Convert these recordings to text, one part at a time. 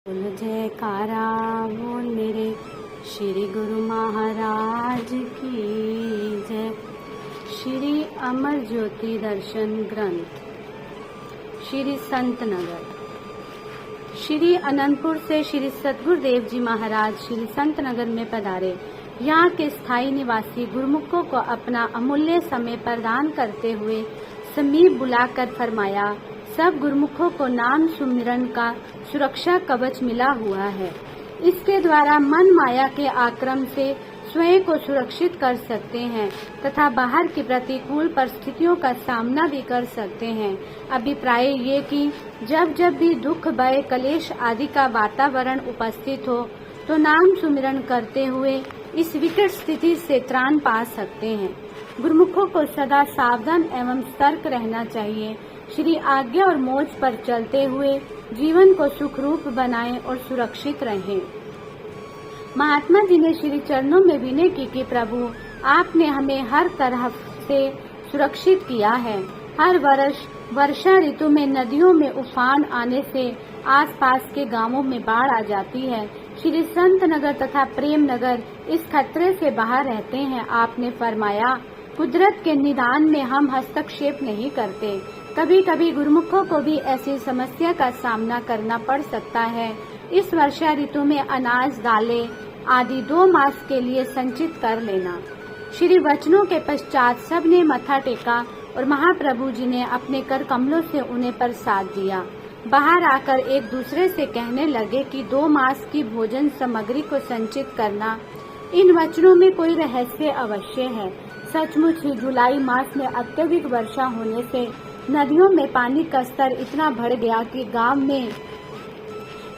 बोल जयकारा बोल मेरे श्री गुरु महाराज की जय। श्री अमर ज्योति दर्शन ग्रंथ श्री संत नगर। श्री अनंतपुर से श्री सद्गुरुदेव जी महाराज श्री संत नगर में पधारे। यहाँ के स्थायी निवासी गुरुमुखों को अपना अमूल्य समय प्रदान करते हुए समीप बुलाकर फरमाया, सब गुरुमुखों को नाम सुमिरन का सुरक्षा कवच मिला हुआ है। इसके द्वारा मन माया के आक्रमण से स्वयं को सुरक्षित कर सकते हैं तथा बाहर की प्रतिकूल परिस्थितियों का सामना भी कर सकते हैं। अभिप्राय ये कि जब जब भी दुख, भय, कलेश आदि का वातावरण उपस्थित हो तो नाम सुमिरन करते हुए इस विकट स्थिति से त्राण पा सकते हैं। गुरुमुखों को सदा सावधान एवं सतर्क रहना चाहिए। श्री आज्ञा और मोक्ष पर चलते हुए जीवन को सुखरूप बनाएं और सुरक्षित रहें। महात्मा जी ने श्री चरणों में विनय की कि प्रभु, आपने हमें हर तरह से सुरक्षित किया है। हर वर्ष वर्षा ऋतु में नदियों में उफान आने से आसपास के गांवों में बाढ़ आ जाती है। श्री संत नगर तथा प्रेम नगर इस खतरे से बाहर रहते हैं। आपने फरमाया, कुदरत के निदान में हम हस्तक्षेप नहीं करते। कभी कभी गुरुमुखों को भी ऐसी समस्या का सामना करना पड़ सकता है। इस वर्षा ऋतु में अनाज, दालें आदि 2 मास के लिए संचित कर लेना। श्री वचनों के पश्चात सबने मत्था टेका और महाप्रभु जी ने अपने कर कमलों से उन्हें प्रसाद दिया। बाहर आकर एक दूसरे से कहने लगे कि 2 मास की भोजन सामग्री को संचित करना, इन वचनों में कोई रहस्य अवश्य है। सचमुच ही जुलाई मास में अत्यधिक वर्षा होने से नदियों में पानी का स्तर इतना बढ़ गया कि गांव में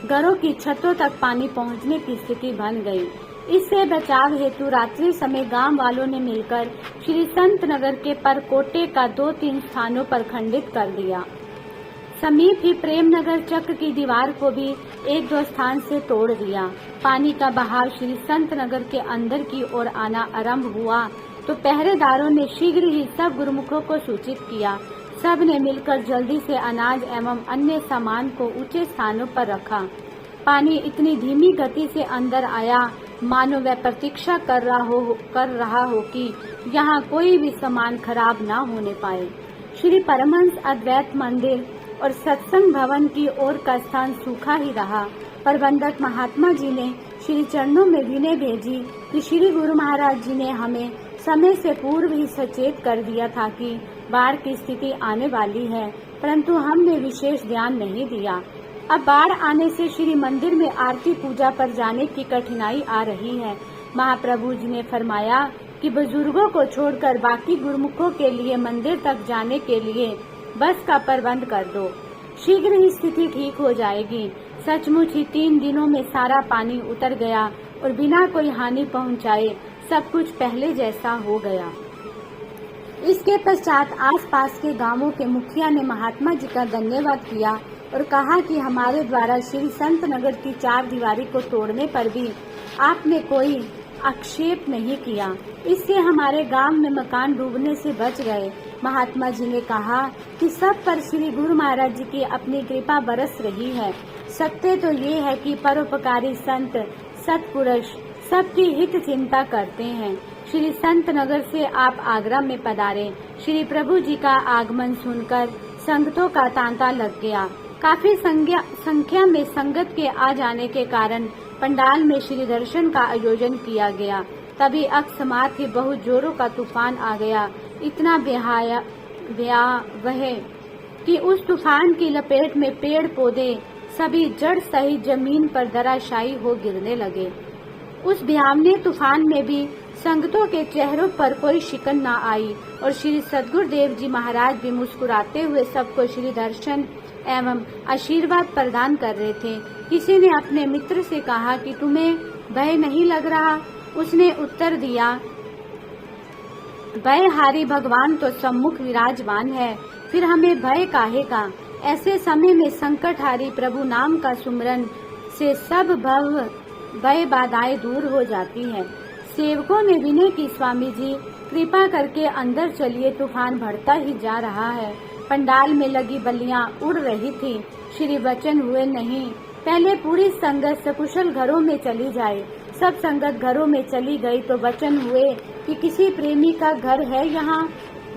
घरों की छतों तक पानी पहुंचने की स्थिति बन गई। इससे बचाव हेतु रात्रि समय गांव वालों ने मिलकर श्री संत नगर के परकोटे का 2-3 स्थानों पर खंडित कर दिया। समीप ही प्रेम नगर चक्र की दीवार को भी 1-2 स्थान से तोड़ दिया। पानी का बहाव श्री संत नगर के अंदर की ओर आना आरंभ हुआ तो पहरेदारों ने शीघ्र ही सब गुरुमुखों को सूचित किया। सब ने मिलकर जल्दी से अनाज एवं अन्य सामान को ऊंचे स्थानों पर रखा। पानी इतनी धीमी गति से अंदर आया मानो वह प्रतीक्षा कर रहा हो कि यहाँ कोई भी सामान खराब न होने पाए। श्री परमहंस अद्वैत मंदिर और सत्संग भवन की ओर का स्थान सूखा ही रहा। प्रबंधक महात्मा जी ने श्री चरणों में विनय भेजी कि श्री गुरु महाराज जी ने हमें समय से पूर्व ही सचेत कर दिया था कि बाढ़ की स्थिति आने वाली है, परंतु हमने विशेष ध्यान नहीं दिया। अब बाढ़ आने से श्री मंदिर में आरती पूजा पर जाने की कठिनाई आ रही है। महाप्रभु जी ने फरमाया कि बुजुर्गों को छोड़कर बाकी गुरुमुखों के लिए मंदिर तक जाने के लिए बस का प्रबंध कर दो। शीघ्र ही स्थिति ठीक हो जाएगी। सचमुच ही 3 दिनों में सारा पानी उतर गया और बिना कोई हानि पहुंचाए सब कुछ पहले जैसा हो गया। इसके पश्चात आसपास के गांवों के मुखिया ने महात्मा जी का धन्यवाद किया और कहा कि हमारे द्वारा श्री संत नगर की 4 दीवारी को तोड़ने पर भी आपने कोई आक्षेप नहीं किया। इससे हमारे गांव में मकान डूबने से बच गए। महात्मा जी ने कहा कि सब पर श्री गुरु महाराज जी की अपनी कृपा बरस रही है। सत्य तो ये है कि परोपकारी संत सत्पुरुष सबकी हित चिंता करते हैं। श्री संत नगर से आप आगरा में पधारे। श्री प्रभु जी का आगमन सुनकर संगतों का तांता लग गया। काफी संख्या में संगत के आ जाने के कारण पंडाल में श्री दर्शन का आयोजन किया गया। तभी अकस्मात ही बहुत जोरों का तूफान आ गया। इतना भयावह कि उस तूफान की लपेट में पेड़ पौधे सभी जड़ सहित जमीन पर धराशायी हो गिरने लगे। उस भयावह तूफान में भी संगतों के चेहरों पर कोई शिकन न आई और श्री सद्गुरुदेव जी महाराज भी मुस्कुराते हुए सबको श्री दर्शन एवं आशीर्वाद प्रदान कर रहे थे। किसी ने अपने मित्र से कहा कि तुम्हें भय नहीं लग रहा? उसने उत्तर दिया, भयहारी भगवान तो सम्मुख विराजमान है, फिर हमें भय काहे का। ऐसे समय में संकटहारी प्रभु नाम का सुमरन से सब भय बाधाएं दूर हो जाती है। सेवकों ने विनय की, स्वामी जी कृपा करके अंदर चलिए, तूफान बढ़ता ही जा रहा है। पंडाल में लगी बल्लियां उड़ रही थी। श्री वचन हुए नहीं पहले पूरी संगत सकुशल घरों में चली जाए। सब संगत घरों में चली गई तो वचन हुए कि किसी प्रेमी का घर है यहाँ।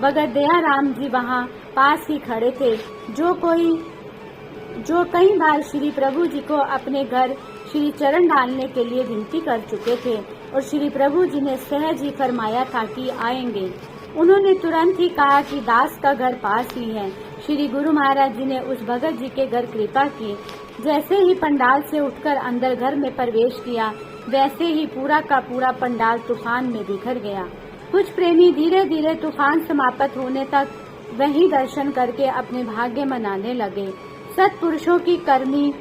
भगत दयाराम जी वहाँ पास ही खड़े थे, जो कई बार श्री प्रभु जी को अपने घर श्री चरण डालने के लिए विनती कर चुके थे और श्री प्रभु जी ने सहज ही फरमाया था कि आएंगे। उन्होंने तुरंत ही कहा कि दास का घर पास ही है। श्री गुरु महाराज जी ने उस भगत जी के घर कृपा की। जैसे ही पंडाल से उठकर अंदर घर में प्रवेश किया, वैसे ही पूरा का पूरा पंडाल तूफान में बिखर गया। कुछ प्रेमी धीरे धीरे तूफान समाप्त होने तक वहीं दर्शन करके अपने भाग्य मनाने लगे। सत्पुरुषों की करनी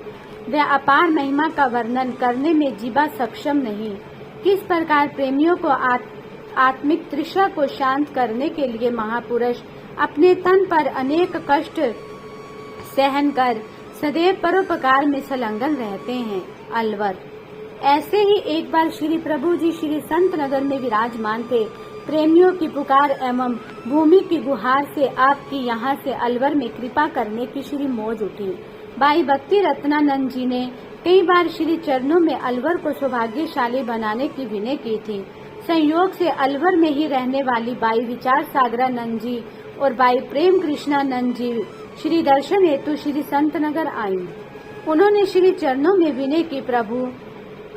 व अपार महिमा का वर्णन करने में जीवा सक्षम नहीं। किस प्रकार प्रेमियों को आत्मिक तृष्णा को शांत करने के लिए महापुरुष अपने तन पर अनेक कष्ट सहन कर सदैव परोपकार में संलग्न रहते हैं। अलवर ऐसे ही एक बार श्री प्रभु जी श्री संत नगर में विराजमान थे। प्रेमियों की पुकार एवं भूमि की गुहार से आपकी यहाँ से अलवर में कृपा करने की श्री मौज उठी। भाई भक्ति रत्नानंद जी ने कई बार श्री चरणों में अलवर को सौभाग्यशाली बनाने की विनय की थी। संयोग से अलवर में ही रहने वाली बाई विचार सागरानंद जी और बाई प्रेम कृष्णानंद जी श्री दर्शन हेतु श्री संत नगर आई। उन्होंने श्री चरणों में विनय की, प्रभु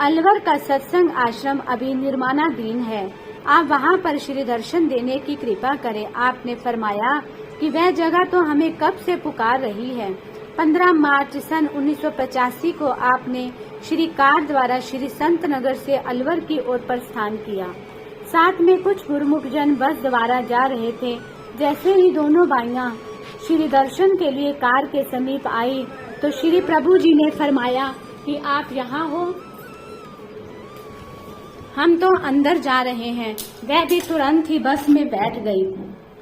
अलवर का सत्संग आश्रम अभी निर्माणाधीन है, आप वहाँ पर श्री दर्शन देने की कृपा करें। आपने फरमाया कि वह जगह तो हमें कब से पुकार रही है। 15 मार्च सन 1985 को आपने श्री कार द्वारा श्री संत नगर से अलवर की ओर प्रस्थान किया। साथ में कुछ गुरुमुख जन बस द्वारा जा रहे थे। जैसे ही दोनों बाइयां श्री दर्शन के लिए कार के समीप आई तो श्री प्रभु जी ने फरमाया कि आप यहाँ हो, हम तो अंदर जा रहे हैं। वह भी तुरंत ही बस में बैठ गई।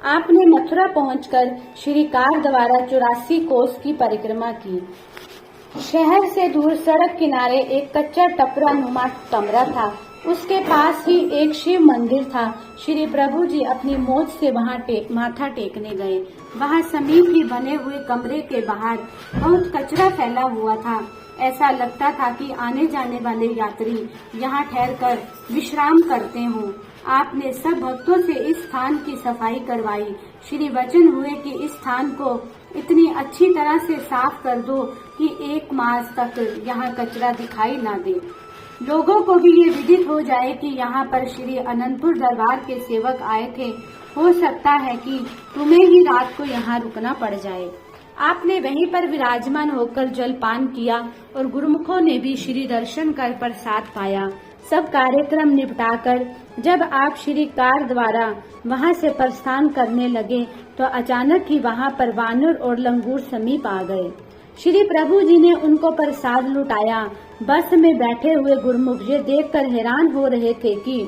आपने मथुरा पहुंचकर श्री कार द्वारा 84 कोस की परिक्रमा की। शहर से दूर सड़क किनारे एक कच्चा टपरा नुमा कमरा था। उसके पास ही एक शिव मंदिर था। श्री प्रभु जी अपनी मौज से वहाँ माथा टेकने गए। वहाँ समीप ही बने हुए कमरे के बाहर बहुत कचरा फैला हुआ था। ऐसा लगता था कि आने जाने वाले यात्री यहाँ ठहरकर विश्राम करते हों। आपने सब भक्तों से इस स्थान की सफाई करवाई। श्री वचन हुए कि इस स्थान को इतनी अच्छी तरह से साफ कर दो कि 1 मास तक यहाँ कचरा दिखाई ना दे। लोगों को भी ये विदित हो जाए कि यहाँ पर श्री अनंतपुर दरबार के सेवक आए थे। हो सकता है कि तुम्हें ही रात को यहाँ रुकना पड़ जाए। आपने वहीं पर विराजमान होकर जलपान किया और गुरुमुखों ने भी श्री दर्शन कर प्रसाद पाया। सब कार्यक्रम निपटाकर जब आप श्री कार द्वारा वहां से प्रस्थान करने लगे तो अचानक ही वहां पर वानर और लंगूर समीप आ गए। श्री प्रभु जी ने उनको प्रसाद लुटाया। बस में बैठे हुए गुरुमुख ये देखकर हैरान हो रहे थे कि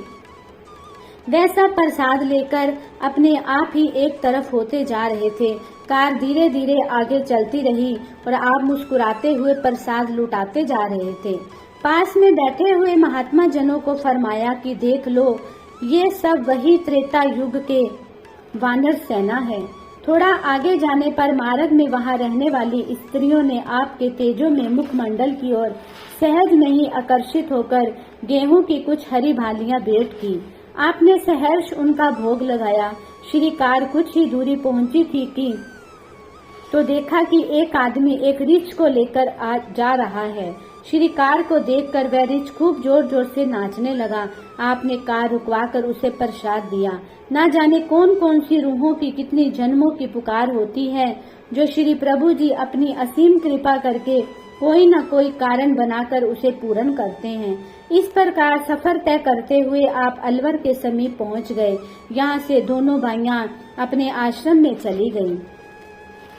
वैसा प्रसाद लेकर अपने आप ही एक तरफ होते जा रहे थे। कार धीरे धीरे आगे चलती रही और आप मुस्कुराते हुए प्रसाद लुटाते जा रहे थे। पास में बैठे हुए महात्मा जनों को फरमाया कि देख लो, ये सब वही त्रेता युग के वानर सेना है। थोड़ा आगे जाने पर मार्ग में वहां रहने वाली स्त्रियों ने आपके तेजों में मुखमंडल की ओर सहज में ही आकर्षित होकर गेहूं की कुछ हरी भालियां भेंट की। आपने सहर्ष उनका भोग लगाया। श्री कार कुछ ही दूरी पहुंची थी कि तो देखा कि एक आदमी एक रिछ को लेकर जा रहा है। श्री कार को देखकर वह रिछ खूब जोर जोर से नाचने लगा। आपने कार रुकवाकर उसे प्रसाद दिया। ना जाने कौन कौन सी रूहों की कितनी जन्मों की पुकार होती है जो श्री प्रभु जी अपनी असीम कृपा करके कोई न कोई कारण बनाकर उसे पूर्ण करते हैं। इस प्रकार सफर तय करते हुए आप अलवर के समीप पहुंच गए। यहाँ से दोनों भाइयां अपने आश्रम में चली गईं।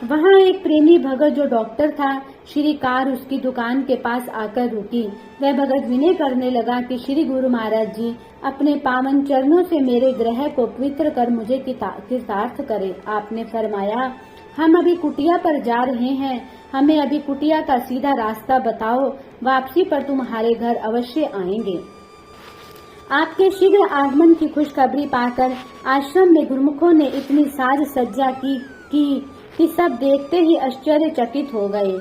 वहाँ एक प्रेमी भगत जो डॉक्टर था, श्री कार उसकी दुकान के पास आकर रुकी। वह भगत विनय करने लगा कि श्री गुरु महाराज जी अपने पावन चरणों से मेरे ग्रह को पवित्र कर मुझे कृतार्थ करे। आपने फरमाया, हम अभी कुटिया पर जा रहे हैं, हमें अभी कुटिया का सीधा रास्ता बताओ, वापसी पर तुम्हारे घर अवश्य आएंगे। आपके शीघ्र आगमन की खुशखबरी पाकर आश्रम में गुरुमुखों ने इतनी साज सज्जा की कि सब देखते ही आश्चर्यचकित हो गए।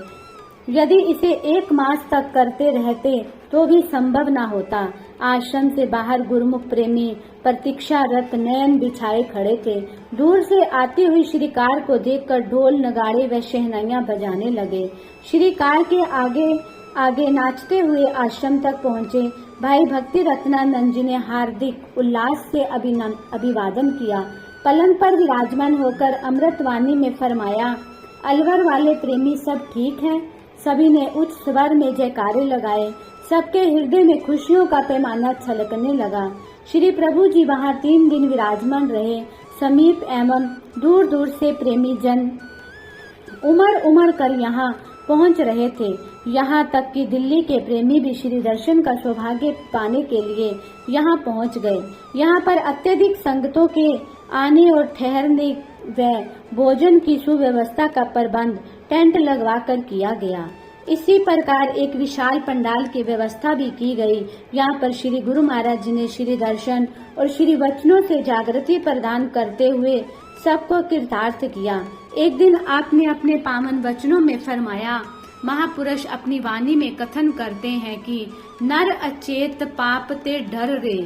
यदि इसे 1 मास तक करते रहते तो भी संभव न होता। आश्रम से बाहर गुरुमुख प्रेमी प्रतीक्षारत नयन बिछाए खड़े थे। दूर से आती हुई श्रीकार को देखकर ढोल नगाड़े व शहनाइयां बजाने लगे। श्रीकार के आगे आगे नाचते हुए आश्रम तक पहुँचे। भाई भक्ति रत्नानंद जी ने हार्दिक उल्लास से अभिवादन किया। पलंग पर विराजमान होकर अमृतवाणी में फरमाया, अलवर वाले प्रेमी सब ठीक हैं? सभी ने उच्च स्वर में जयकारे लगाए। सबके हृदय में खुशियों का पैमाना छलकने लगा। श्री प्रभु जी वहाँ 3 दिन विराजमान रहे। समीप एवं दूर दूर से प्रेमी जन उमड़ कर यहाँ पहुँच रहे थे। यहाँ तक कि दिल्ली के प्रेमी भी श्री दर्शन का सौभाग्य पाने के लिए यहाँ पहुँच गए। यहाँ पर अत्यधिक संगतों के आने और ठहरने व भोजन की सुव्यवस्था का प्रबंध टेंट लगवाकर किया गया। इसी प्रकार एक विशाल पंडाल की व्यवस्था भी की गई। यहाँ पर श्री गुरु महाराज जी ने श्री दर्शन और श्री वचनों से जागृति प्रदान करते हुए सबको कृतार्थ किया। एक दिन आपने अपने पावन वचनों में फरमाया, महापुरुष अपनी वाणी में कथन करते हैं कि नर अचेत पाप ते डर रे,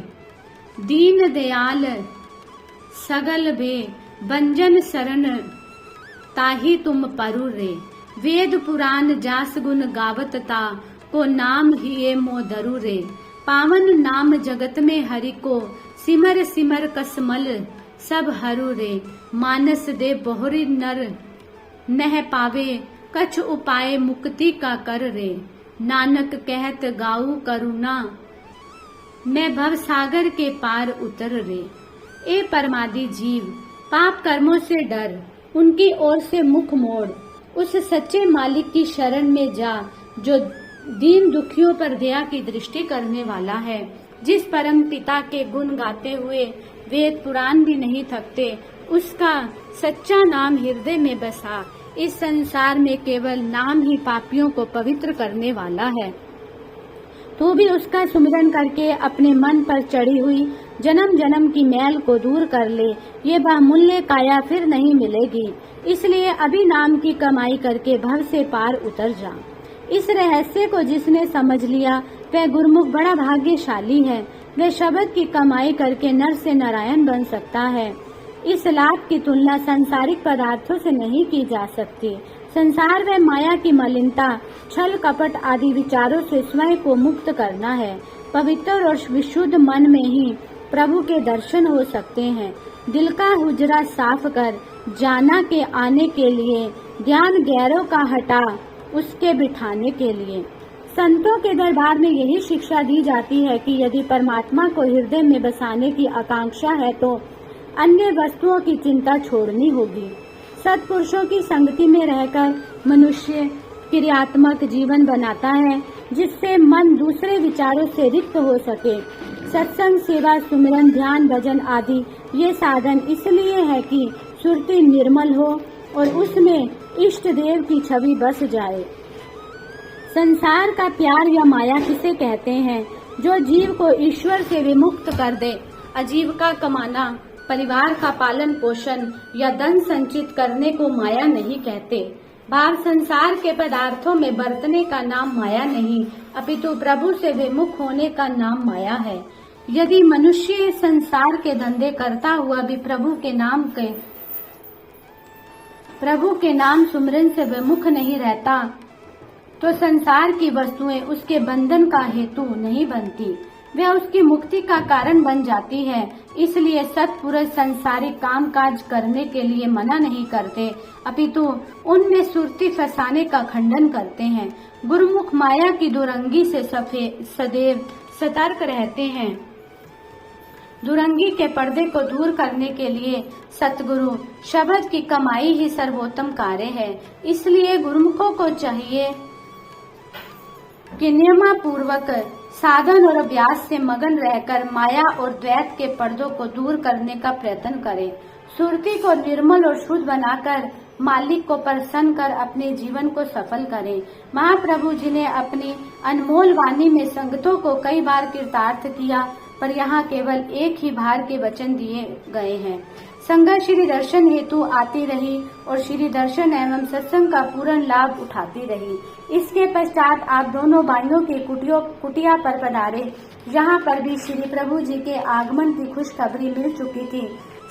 दीन दयाल सगल भे, बंजन शरण ताही तुम परु रे। वेद पुराण जास गुण गावत ता, को नाम हिये मो दरु रे। पावन नाम जगत में हरि को, सिमर सिमर कसमल सब हरू रे। मानस दे बहुरी नर नह पावे, कछ उपाय मुक्ति का कर रे। नानक कहत गाऊ करुणा, मैं भव सागर के पार उतर रे। ए परमादि जीव, पाप कर्मों से डर, उनकी ओर से मुख मोड़, उस सच्चे मालिक की शरण में जा जो दीन दुखियों पर दया की दृष्टि करने वाला है। जिस परम पिता के गुण गाते हुए वेद पुराण भी नहीं थकते, उसका सच्चा नाम हृदय में बसा। इस संसार में केवल नाम ही पापियों को पवित्र करने वाला है। तो भी उसका सुमिरन करके अपने मन पर चढ़ी हुई जन्म जन्म की मैल को दूर कर ले, ये बहुमूल्य काया फिर नहीं मिलेगी। इसलिए अभी नाम की कमाई करके भव से पार उतर जा। इस रहस्य को जिसने समझ लिया वह गुरुमुख बड़ा भाग्यशाली है। वह शब्द की कमाई करके नर से नारायण बन सकता है। इस लाभ की तुलना सांसारिक पदार्थों से नहीं की जा सकती। संसार व माया की मलिनता, छल कपट आदि विचारों से स्वयं को मुक्त करना है। पवित्र और विशुद्ध मन में ही प्रभु के दर्शन हो सकते हैं। दिल का हुजरा साफ कर जाना के आने के लिए, ध्यान गैरों का हटा उसके बिठाने के लिए। संतों के दरबार में यही शिक्षा दी जाती है कि यदि परमात्मा को हृदय में बसाने की आकांक्षा है तो अन्य वस्तुओं की चिंता छोड़नी होगी। सत्पुरुषों की संगति में रहकर मनुष्य क्रियात्मक जीवन बनाता है, जिससे मन दूसरे विचारों से रिक्त हो सके। सत्संग, सेवा, सुमिरन, ध्यान, भजन आदि ये साधन इसलिए है कि सुरति निर्मल हो और उसमें इष्ट देव की छवि बस जाए। संसार का प्यार या माया किसे कहते हैं? जो जीव को ईश्वर से विमुक्त कर दे। आजीविका कमाना, परिवार का पालन पोषण या धन संचित करने को माया नहीं कहते। भाव संसार के पदार्थों में बरतने का नाम माया नहीं, अपितु प्रभु से विमुख होने का नाम माया है। यदि मनुष्य संसार के धंधे करता हुआ भी प्रभु के नाम सुमरन से विमुख नहीं रहता, तो संसार की वस्तुएं उसके बंधन का हेतु नहीं बनती, वह उसकी मुक्ति का कारण बन जाती है। इसलिए सत्पुरुष संसारिक कामकाज करने के लिए मना नहीं करते, अपितु उनमें सुरती फंसाने का खंडन करते हैं। गुरुमुख माया की दुरंगी से सदैव सतर्क रहते हैं। दुरंगी के पर्दे को दूर करने के लिए सतगुरु शब्द की कमाई ही सर्वोत्तम कार्य है। इसलिए गुरुमुखों को चाहिए कि नियमपूर्वक साधन और अभ्यास से मगन रहकर माया और द्वैत के पर्दों को दूर करने का प्रयत्न करें। सुरती को निर्मल और शुद्ध बनाकर मालिक को प्रसन्न कर अपने जीवन को सफल करें। महाप्रभु जी ने अपनी अनमोल वाणी में संगतों को कई बार कृतार्थ किया, पर यहाँ केवल एक ही बार के वचन दिए गए हैं। संगत श्री दर्शन हेतु आती रही और श्री दर्शन एवं सत्संग का पूर्ण लाभ उठाती रही। इसके पश्चात आप दोनों भाइयों के कुटिया पर पधारे, जहाँ पर भी श्री प्रभु जी के आगमन की खुशखबरी मिल चुकी थी।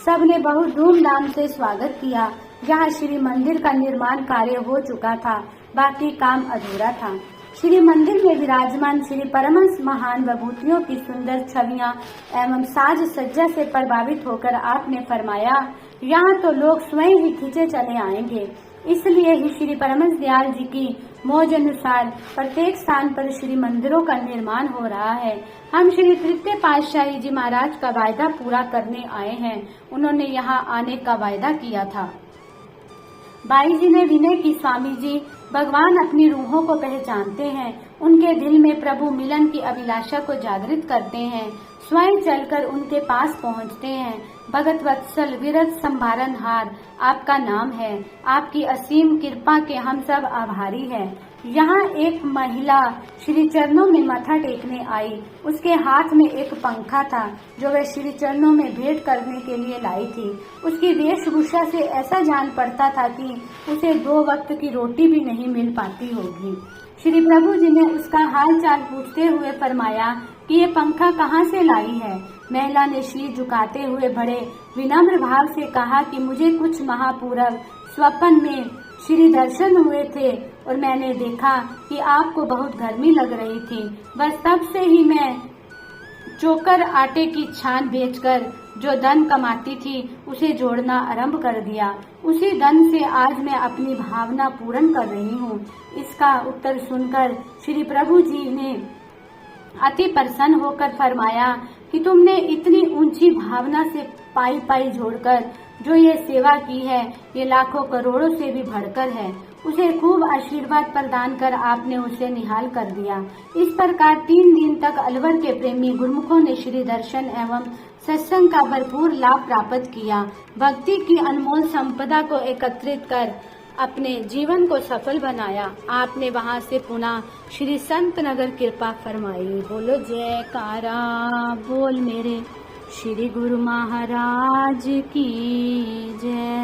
सबने बहुत धूमधाम से स्वागत किया। यहाँ श्री मंदिर का निर्माण कार्य हो चुका था, बाकी काम अधूरा था। श्री मंदिर में विराजमान श्री परमहंस महान विभूतियों की सुंदर छवियां एवं साज सज्जा से प्रभावित होकर आपने फरमाया, यहाँ तो लोग स्वयं ही खींचे चले आएंगे। इसलिए ही श्री परमहंस दयाल जी की मौज अनुसार प्रत्येक स्थान पर श्री मंदिरों का निर्माण हो रहा है। हम श्री तृतीय पातशाही जी महाराज का वायदा पूरा करने आए हैं। उन्होंने यहाँ आने का वायदा किया था। बाई जी ने विनय की, स्वामी जी भगवान अपनी रूहों को पहचानते हैं, उनके दिल में प्रभु मिलन की अभिलाषा को जागृत करते हैं, स्वयं चलकर उनके पास पहुंचते हैं। भगत वत्सल विरत संभारनहार आपका नाम है। आपकी असीम कृपा के हम सब आभारी हैं। यहाँ एक महिला श्री चरणों में माथा टेकने आई। उसके हाथ में एक पंखा था जो वह श्री चरणों में भेंट करने के लिए लाई थी। उसकी वेशभूषा से ऐसा जान पड़ता था कि उसे 2 वक्त की रोटी भी नहीं मिल पाती होगी। श्री प्रभु जी ने उसका हाल चाल पूछते हुए फरमाया कि ये पंखा कहाँ से लाई है। महिला ने शीर झुकाते हुए बड़े विनम्र भाव से कहा कि मुझे कुछ माह पूर्व स्वप्न में श्री दर्शन हुए थे और मैंने देखा कि आपको बहुत गर्मी लग रही थी। बस तब से ही मैं चोकर आटे की छान बेचकर जो धन कमाती थी उसे जोड़ना आरंभ कर दिया। उसी धन से आज मैं अपनी भावना पूर्ण कर रही हूँ। इसका उत्तर सुनकर श्री प्रभु जी ने अति प्रसन्न होकर फरमाया कि तुमने इतनी ऊंची भावना से पाई जोड़कर जो ये सेवा की है, ये लाखों करोड़ों से भी बढ़कर है। उसे खूब आशीर्वाद प्रदान कर आपने उसे निहाल कर दिया। इस प्रकार 3 दिन तक अलवर के प्रेमी गुरुमुखों ने श्री दर्शन एवं सत्संग का भरपूर लाभ प्राप्त किया। भक्ति की अनमोल संपदा को एकत्रित कर अपने जीवन को सफल बनाया। आपने वहां से पुनः श्री संत नगर कृपा फरमाई। बोलो जयकारा बोल मेरे श्री गुरु महाराज की जय।